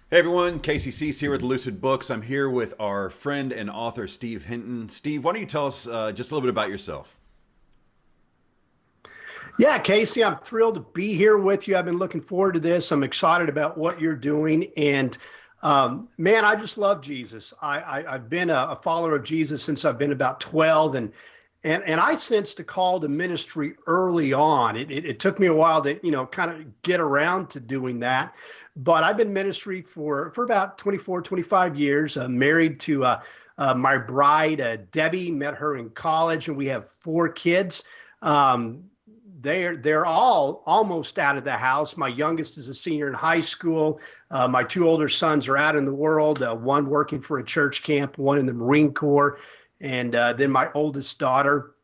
Hey everyone, Casey Cease here with Lucid Books. I'm here with our friend and author Steve Hinton. Steve, why don't you tell us just a little bit about yourself? Yeah, Casey, I'm thrilled to be here with you. I've been looking forward to this. I'm excited about what you're doing. And man, I just love Jesus. I've been a follower of Jesus since I've been about 12. And I sensed a call to ministry early on. It took me a while to, kind of get around to doing that. But I've been in ministry for about 24, 25 years, married to my bride, Debbie, met her in college, and we have 4 kids. Um, they're all almost out of the house. My youngest is a senior in high school. My 2 older sons are out in the world, one working for a church camp, one in the Marine Corps. And then my oldest daughter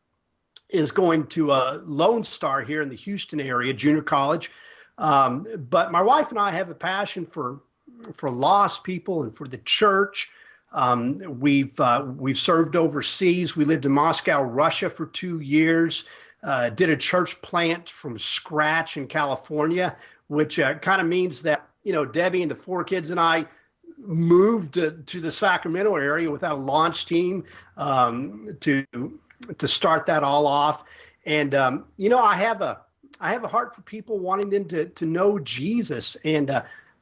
is going to Lone Star here in the Houston area, junior college. But my wife and I have a passion for lost people and for the church. We've served overseas. We lived in Moscow, Russia for 2 years. Did a church plant from scratch in California, which kind of means that, Debbie and the 4 kids and I moved to the Sacramento area without a launch team to start that all off. And, I have a heart for people wanting them to know Jesus, and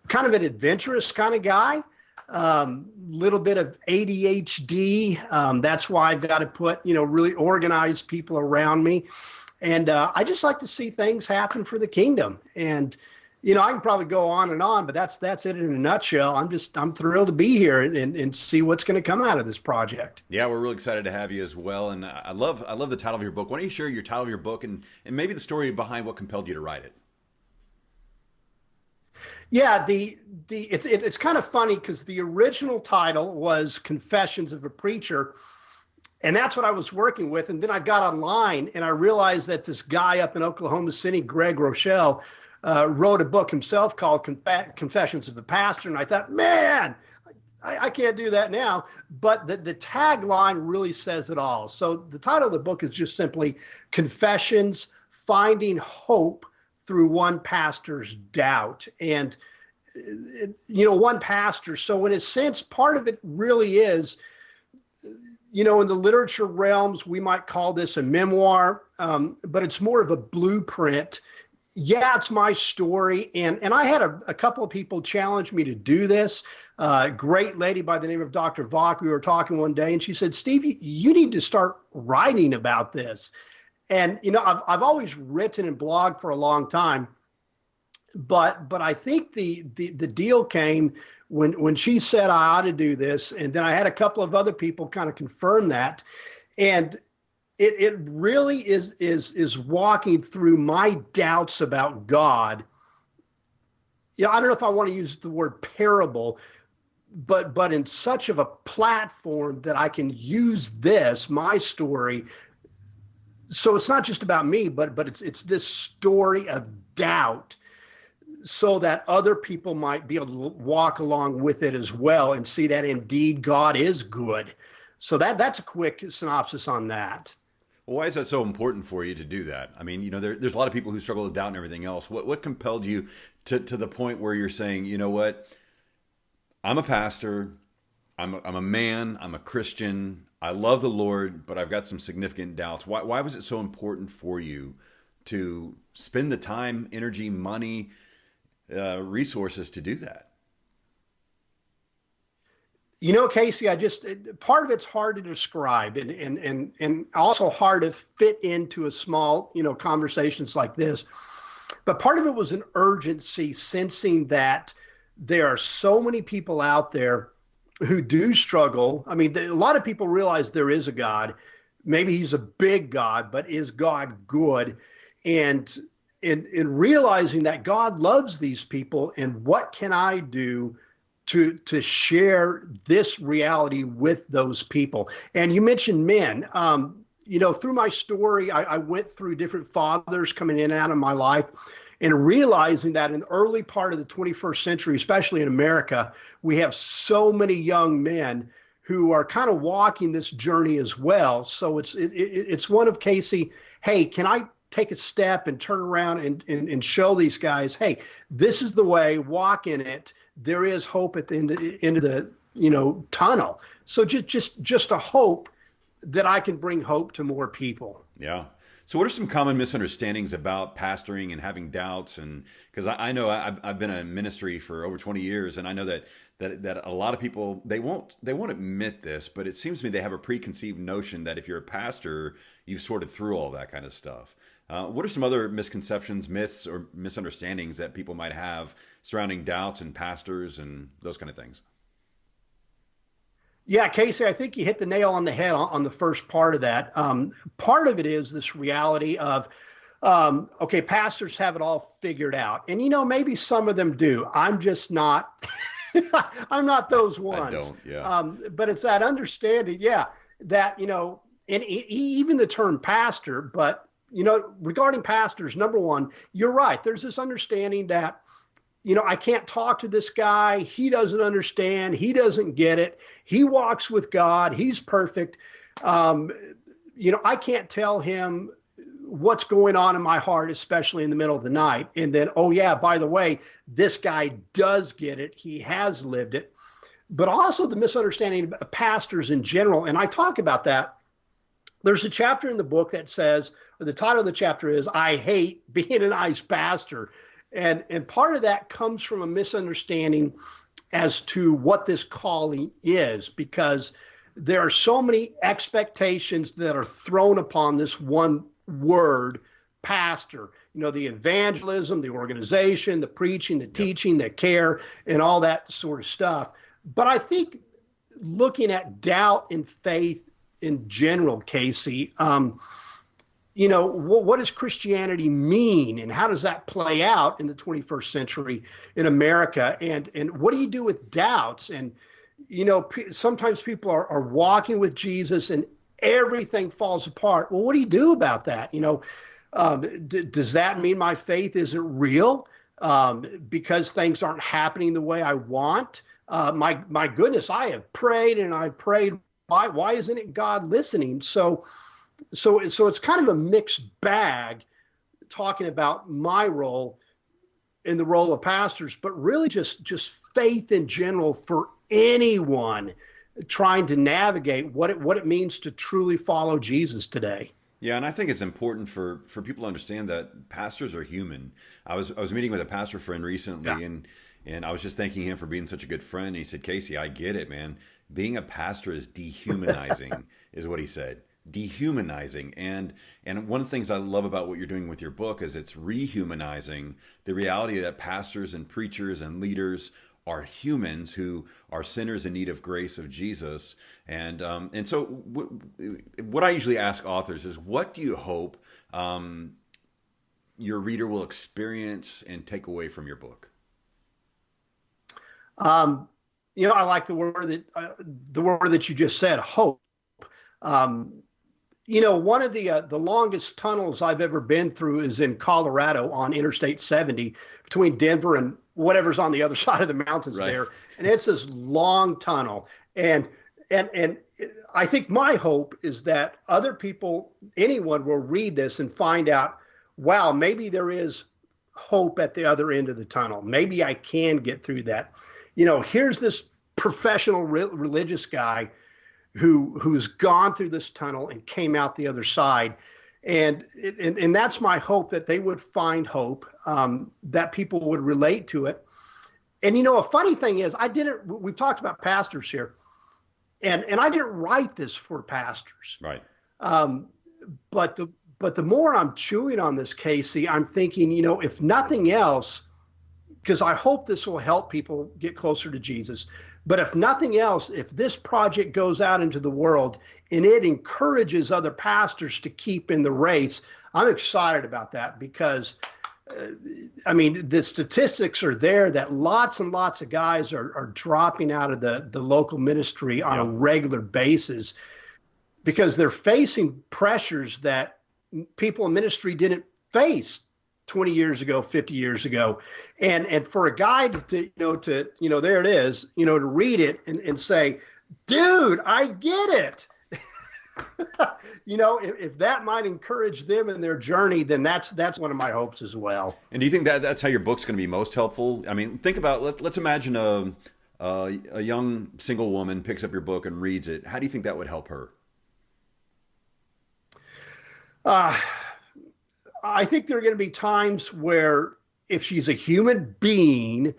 kind of an adventurous kind of guy. Little bit of ADHD. That's why I've got to put, really organized people around me. And I just like to see things happen for the kingdom. And, I can probably go on, but that's it in a nutshell. I'm thrilled to be here and see what's going to come out of this project. Yeah, we're really excited to have you as well. And I love the title of your book. Why don't you share your title of your book and maybe the story behind what compelled you to write it? Yeah, it's kind of funny because the original title was Confessions of a Preacher, and that's what I was working with. And then I got online and I realized that this guy up in Oklahoma City, Greg Rochelle, wrote a book himself called Confessions of a Pastor. And I thought, man, I can't do that now. But the tagline really says it all. So the title of the book is just simply Confessions, Finding Hope Through One Pastor's Doubt. And, one pastor. So in a sense, part of it really is, in the literature realms, we might call this a memoir, but it's more of a blueprint. Yeah, it's my story. And I had a couple of people challenge me to do this. Great lady by the name of Dr. Vach. We were talking one day and she said, Steve, you need to start writing about this. And, I've always written and blogged for a long time. But I think the deal came when she said I ought to do this. And then I had a couple of other people kind of confirm that. And it really is walking through my doubts about God. I don't know if I want to use the word parable, but in such of a platform that I can use this, my story. So it's not just about me, but it's this story of doubt, so that other people might be able to walk along with it as well and see that indeed God is good. So that's a quick synopsis on that. Well, why is that so important for you to do that? I mean, there's a lot of people who struggle with doubt and everything else. What compelled you to the point where you're saying, you know what, I'm a pastor, I'm a man, I'm a Christian, I love the Lord, but I've got some significant doubts. Why was it so important for you to spend the time, energy, money, resources to do that? Casey, part of it's hard to describe and also hard to fit into a small, conversations like this. But part of it was an urgency, sensing that there are so many people out there who do struggle. I mean, a lot of people realize there is a God. Maybe he's a big God, but is God good? And in realizing that God loves these people, and what can I do to share this reality with those people? And you mentioned men. Through my story, I went through different fathers coming in and out of my life, and realizing that in the early part of the 21st century, especially in America, we have so many young men who are kind of walking this journey as well. So it's one of, Casey, hey, can I take a step and turn around and show these guys, hey, this is the way, walk in it. there is hope at the end of the, tunnel. So just a hope that I can bring hope to more people. Yeah. So what are some common misunderstandings about pastoring and having doubts? And because I know I've been in ministry for over 20 years, and I know that a lot of people, they won't admit this, but it seems to me they have a preconceived notion that if you're a pastor, you've sorted through all that kind of stuff. What are some other misconceptions, myths, or misunderstandings that people might have surrounding doubts and pastors and those kind of things? Yeah, Casey, I think you hit the nail on the head on the first part of that. Part of it is this reality of, okay, pastors have it all figured out. And, maybe some of them do. I'm just not, I'm not those ones. I don't, yeah. But it's that understanding, that, and even the term pastor, but, regarding pastors, number one, you're right. There's this understanding that, I can't talk to this guy. He doesn't understand. He doesn't get it. He walks with God. He's perfect. I can't tell him what's going on in my heart, especially in the middle of the night. And then, oh yeah, by the way, this guy does get it. He has lived it. But also the misunderstanding of pastors in general. And I talk about that. There's a chapter in the book that says, or the title of the chapter is, I hate being a nice pastor. And part of that comes from a misunderstanding as to what this calling is, because there are so many expectations that are thrown upon this one word, pastor. The evangelism, the organization, the preaching, the teaching, the care, and all that sort of stuff. But I think looking at doubt and faith in general, Casey, what does Christianity mean, and how does that play out in the 21st century in America? And what do you do with doubts? And, sometimes people are walking with Jesus and everything falls apart. Well, what do you do about that? Does that mean my faith isn't real because things aren't happening the way I want? My goodness, I have prayed and I've prayed. Why isn't it God listening? So it's kind of a mixed bag talking about my role in the role of pastors, but really just faith in general for anyone trying to navigate what it means to truly follow Jesus today. Yeah, and I think it's important for people to understand that pastors are human. I was meeting with a pastor friend recently, and I was just thanking him for being such a good friend. And he said, Casey, I get it, man. Being a pastor is dehumanizing, is what he said. Dehumanizing. And one of the things I love about what you're doing with your book is it's rehumanizing the reality that pastors and preachers and leaders are humans who are sinners in need of grace of Jesus. And so what I usually ask authors is, what do you hope your reader will experience and take away from your book? I like the word that you just said, hope. One of the longest tunnels I've ever been through is in Colorado on Interstate 70 between Denver and whatever's on the other side of the mountains there. And it's this long tunnel. And I think my hope is that other people, anyone will read this and find out, wow, maybe there is hope at the other end of the tunnel. Maybe I can get through that. Here's this professional religious guy who's gone through this tunnel and came out the other side. And that's my hope, that they would find hope, that people would relate to it. And, a funny thing is, we've talked about pastors here, and I didn't write this for pastors. Right. But the more I'm chewing on this, Casey, I'm thinking, if nothing else, because I hope this will help people get closer to Jesus. But if nothing else, if this project goes out into the world and it encourages other pastors to keep in the race, I'm excited about that, because, the statistics are there that lots and lots of guys are dropping out of the local ministry on a regular basis because they're facing pressures that people in ministry didn't face 20 years ago, 50 years ago. And for a guy to there it is, to read it and say, dude, I get it. If that might encourage them in their journey, then that's one of my hopes as well. And do you think that that's how your book's going to be most helpful? I mean, think about, let's imagine a young single woman picks up your book and reads it. How do you think that would help her? I think there are going to be times where if she's a human being,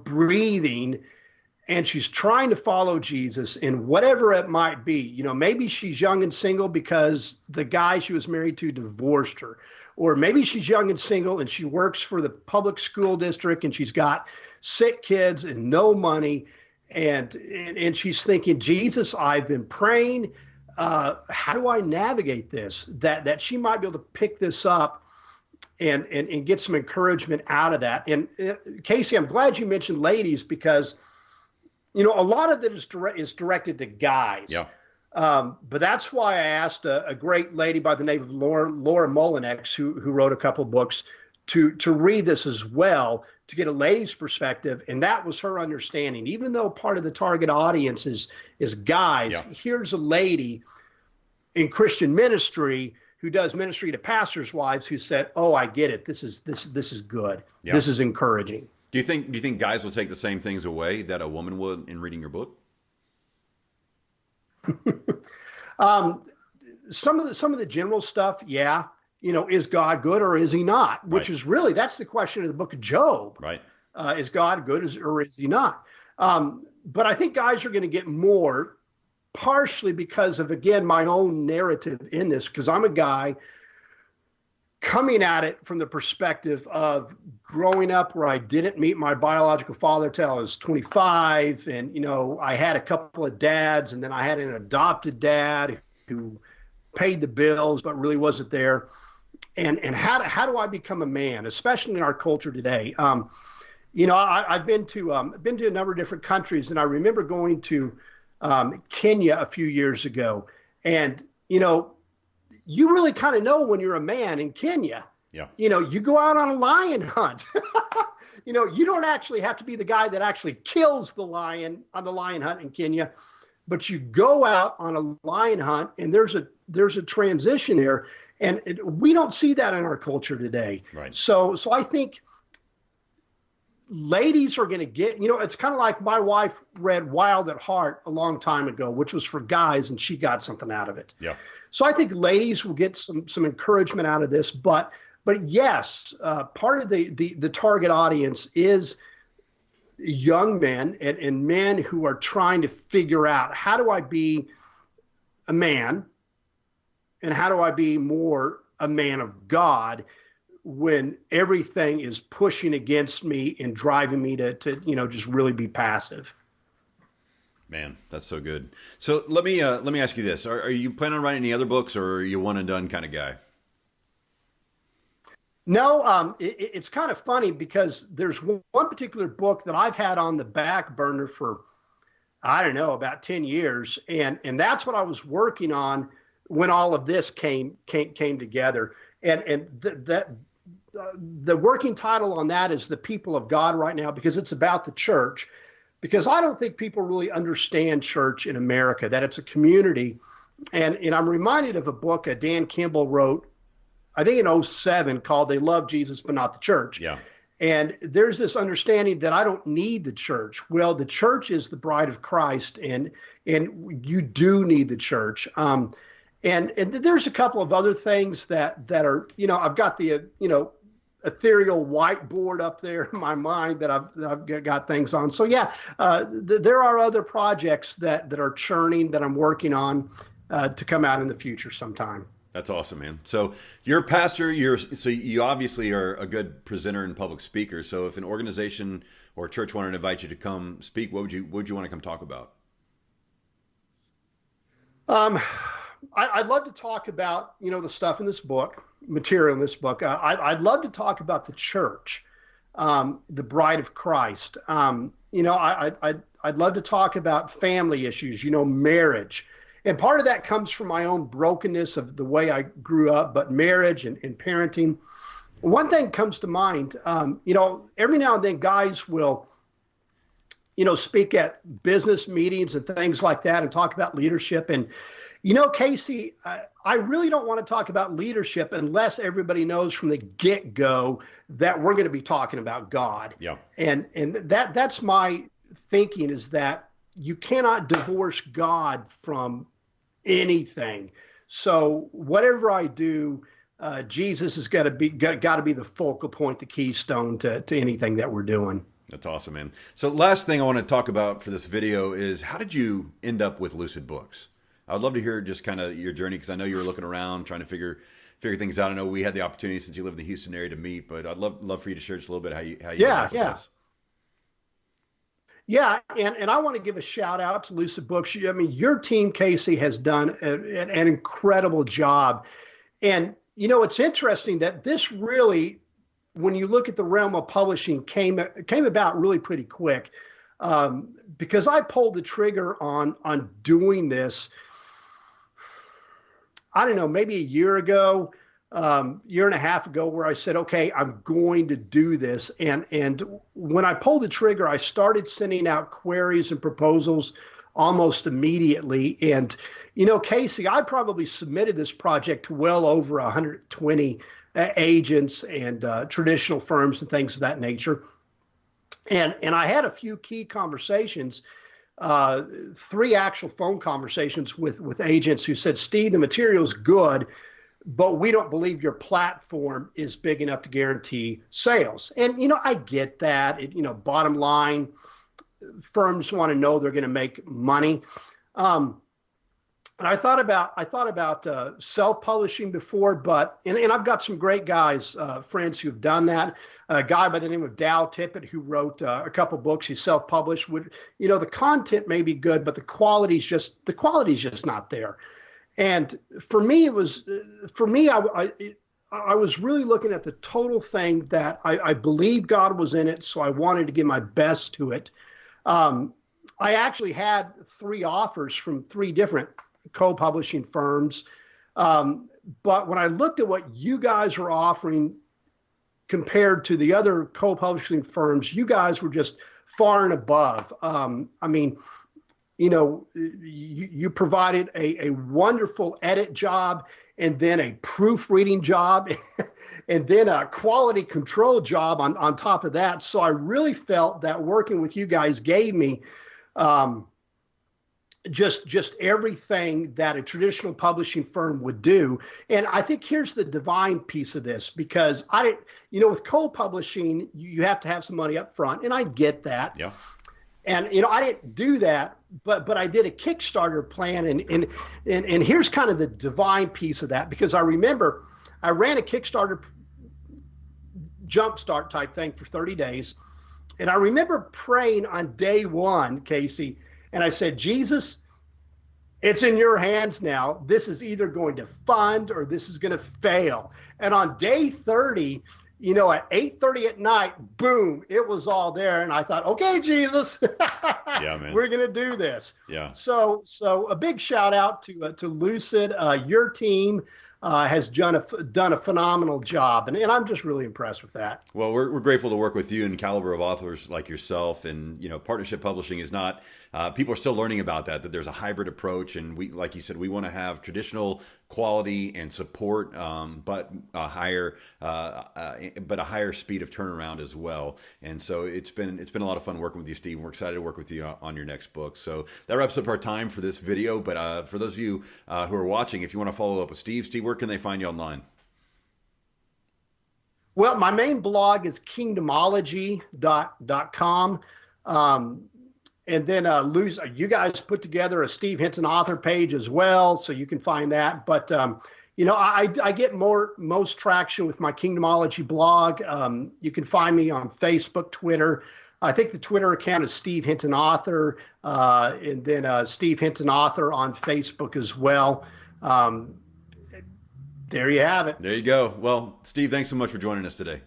breathing, and she's trying to follow Jesus in whatever it might be, maybe she's young and single because the guy she was married to divorced her. Or maybe she's young and single and she works for the public school district and she's got sick kids and no money. And she's thinking, Jesus, I've been praying. How do I navigate this? That she might be able to pick this up and get some encouragement out of that. And Casey, I'm glad you mentioned ladies because, a lot of it is directed to guys. Yeah. But that's why I asked a great lady by the name of Laura Molinex, who wrote a couple books, to read this as well, to get a lady's perspective. And that was her understanding. Even though part of the target audience is guys, yeah. Here's a lady in Christian ministry who does ministry to pastors' wives who said, "Oh, I get it. This is good. Yeah. This is encouraging." Do you think guys will take the same things away that a woman would in reading your book? Some of the general stuff, yeah. Is God good or is he not? Which is really, that's the question in the book of Job. Right. Is God good or is he not? But I think guys are going to get more, partially because of, again, my own narrative in this, because I'm a guy coming at it from the perspective of growing up where I didn't meet my biological father till I was 25. And, I had a couple of dads, and then I had an adopted dad who paid the bills, but really wasn't there. And how do I become a man, especially in our culture today? I've been to a number of different countries, and I remember going to Kenya a few years ago. And, you really kind of know when you're a man in Kenya. Yeah. You go out on a lion hunt. You don't actually have to be the guy that actually kills the lion on the lion hunt in Kenya, but you go out on a lion hunt, and there's a transition there, and we don't see that in our culture today. Right. So I think ladies are going to get, it's kind of like my wife read Wild at Heart a long time ago, which was for guys, and she got something out of it. Yeah. So I think ladies will get some encouragement out of this, but yes, part of the target audience is young men and men who are trying to figure out, how do I be a man, and how do I be more a man of God when everything is pushing against me and driving me to just really be passive. Man, that's so good. So let me ask you this: Are you planning on writing any other books, or are you one and done kind of guy? No, it's kind of funny because there's one particular book that I've had on the back burner for, I don't know, about 10 years, and that's what I was working on when all of this came together. And the working title on that is The People of God right now, because it's about the church. Because I don't think people really understand church in America, that it's a community. And I'm reminded of a book Dan Kimball wrote, I think in 2007, called They Love Jesus But Not the Church. Yeah. And there's this understanding that I don't need the church. Well, the church is the bride of Christ, and you do need the church. And there's a couple of other things that are, I've got the, ethereal whiteboard up there in my mind that I've got things on. So yeah, there are other projects that are churning that I'm working on to come out in the future sometime. That's awesome, man. So you're a pastor. So you obviously are a good presenter and public speaker. So if an organization or a church wanted to invite you to come speak, what would you want to come talk about? I'd love to talk about, the stuff in this book, material in this book. I'd love to talk about the church, the bride of Christ. I'd love to talk about family issues, marriage. And part of that comes from my own brokenness of the way I grew up, but marriage and parenting. One thing comes to mind, every now and then guys will, speak at business meetings and things like that and talk about leadership. And, Casey, I really don't want to talk about leadership unless everybody knows from the get-go that we're going to be talking about God. Yeah. And that's my thinking, is that you cannot divorce God from anything. So whatever I do, Jesus has got to be the focal point, the keystone to anything that we're doing. That's awesome, man. So last thing I want to talk about for this video is, how did you end up with Lucid Books? I would love to hear just kind of your journey, because I know you were looking around trying to figure things out. I know we had the opportunity, since you live in the Houston area, to meet, but I'd love for you to share just a little bit how you ended up with this. Yeah, and I want to give a shout out to Lucid Books. I mean, your team, Casey, has done an incredible job. And, it's interesting that this really, when you look at the realm of publishing, came about really pretty quick, because I pulled the trigger on doing this, I don't know, maybe a year ago, year and a half ago, where I said, okay, I'm going to do this. And when I pulled the trigger, I started sending out queries and proposals almost immediately. And, Casey, I probably submitted this project to well over 120 agents and traditional firms and things of that nature. And I had a few key conversations, 3 actual phone conversations with agents who said, Steve, the material's good, but we don't believe your platform is big enough to guarantee sales. And, I get that. Bottom line, firms want to know they're going to make money. And I thought about self-publishing before, but I've got some great guys, friends who've done that. A guy by the name of Dow Tippett, who wrote a couple books. He's self-published. The content may be good, but the quality's just not there. And for me, I was really looking at the total thing, that I believed God was in it, so I wanted to give my best to it. I actually had 3 offers from 3 different co-publishing firms. But when I looked at what you guys were offering compared to the other co-publishing firms, you guys were just far and above. You provided a wonderful edit job, and then a proofreading job, and then a quality control job on top of that. So I really felt that working with you guys gave me just everything that a traditional publishing firm would do. And I think here's the divine piece of this, because with co-publishing, you have to have some money up front, and I get that. Yeah. And, I didn't do that, but I did a Kickstarter plan, and here's kind of the divine piece of that, because I remember I ran a Kickstarter jumpstart type thing for 30 days. And I remember praying on day 1, Casey, and I said, Jesus, it's in your hands now. This is either going to fund or this is going to fail. And on day 30, at 8:30 at night, boom, it was all there. And I thought, okay, Jesus, yeah, man, we're going to do this. Yeah. So a big shout out to Lucid. Your team has done a phenomenal job, and I'm just really impressed with that. Well, we're grateful to work with you and caliber of authors like yourself. And partnership publishing is not. People are still learning about that there's a hybrid approach, and we, like you said, we want to have traditional quality and support, but a higher speed of turnaround as well. And so it's been a lot of fun working with you, Steve. We're excited to work with you on your next book. So that wraps up our time for this video. But for those of you who are watching, if you want to follow up with Steve, where can they find you online? Well, my main blog is kingdomology.com. And then you guys put together a Steve Hinton author page as well, so you can find that. But I get most traction with my Kingdomology blog. You can find me on Facebook, Twitter. I think the Twitter account is Steve Hinton Author, and then Steve Hinton Author on Facebook as well. There you have it. There you go. Well, Steve, thanks so much for joining us today.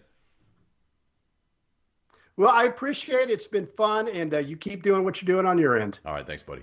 Well, I appreciate it. It's been fun, and you keep doing what you're doing on your end. All right. Thanks, buddy.